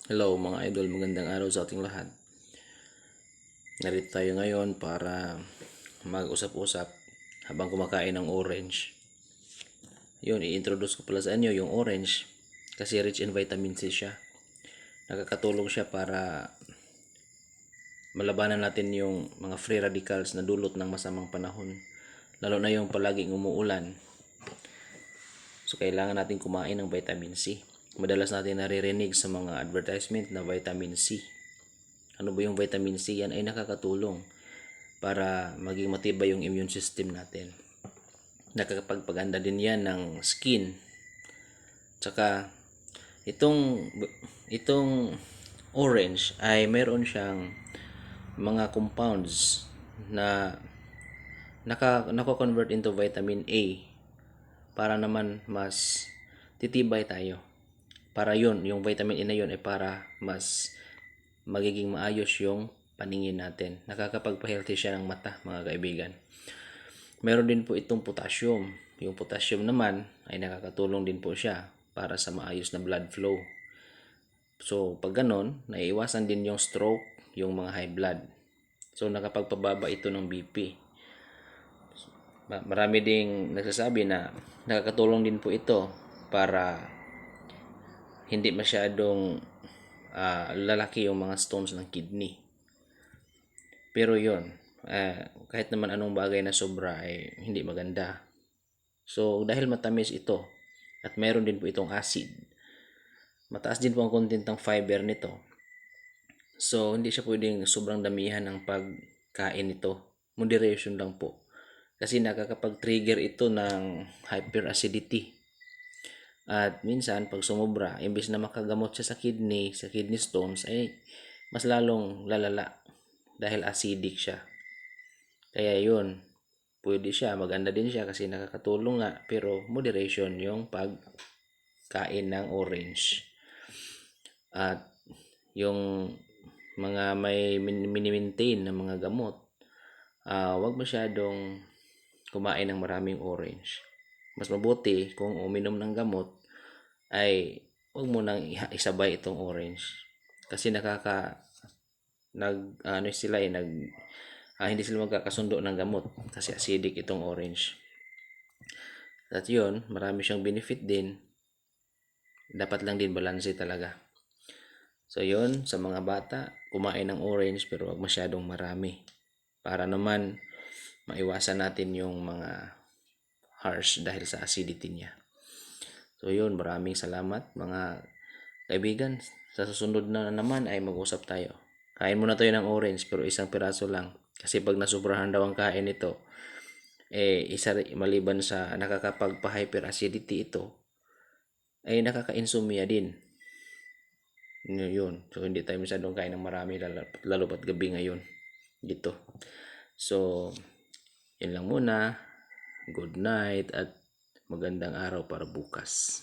Hello mga idol, magandang araw sa ating lahat. Narito tayo ngayon para mag-usap-usap habang kumakain ng orange. Yun, i-introduce ko pala sa inyo yung orange kasi rich in vitamin C siya. Nakakatulong siya para malabanan natin yung mga free radicals na dulot ng masamang panahon. Lalo na yung palaging umuulan. So kailangan natin kumain ng vitamin C. Madalas natin naririnig sa mga advertisement na vitamin C. Ano ba yung vitamin C? Yan ay nakakatulong para maging matibay yung immune system natin. Nakakapagpaganda din yan ng skin. Tsaka itong orange ay mayroon siyang mga compounds na nako-convert into vitamin A para naman mas titibay tayo. Para yun, yung vitamin A na yun ay para mas magiging maayos yung paningin natin. Nakakapagpa-healthy siya ng mata, mga kaibigan. Meron din po itong potassium. Yung potassium naman ay nakakatulong din po siya para sa maayos na blood flow. So, pag ganon, naiiwasan din yung stroke, yung mga high blood. So, nakapagpababa ito ng BP. Marami ding nagsasabi na nakakatulong din po ito para hindi masyadong lalaki yung mga stones ng kidney. Pero yun, kahit naman anong bagay na sobra ay hindi maganda. So, dahil matamis ito at mayroon din po itong acid, mataas din po ang content ng fiber nito. So, hindi siya pwedeng sobrang damihan ng pagkain nito. Moderation lang po. Kasi nakakapag-trigger ito ng hyperacidity. At minsan, pag sumobra, imbes na makagamot siya sa kidney stones, ay mas lalong lalala dahil acidic siya. Kaya yun, pwede siya, maganda din siya kasi nakakatulong nga, pero moderation yung pagkain ng orange. At yung mga may mini-maintain na mga gamot, wag masyadong kumain ng maraming orange. Mas mabuti kung uminom ng gamot ay wag mo nang isabay itong orange. Kasi hindi sila magkakasundo ng gamot kasi acidic itong orange. At yun, marami siyang benefit din. Dapat lang din balanse talaga. So yun, sa mga bata, kumain ng orange pero wag masyadong marami. Para naman maiwasan natin yung mga harsh dahil sa acidity niya. So yun, maraming salamat mga kaibigan. Sa susunod na naman ay mag-usap tayo. Kain muna tayo ng orange pero isang piraso lang. Kasi pag nasubrahan daw ang kain nito, maliban sa nakakapagpa-hyperacidity ito, ay nakaka-insomnia din. Yun. So hindi tayo masyadong kain ng marami lalo pat gabi ngayon dito. So, yun lang muna. Good night at magandang araw para bukas.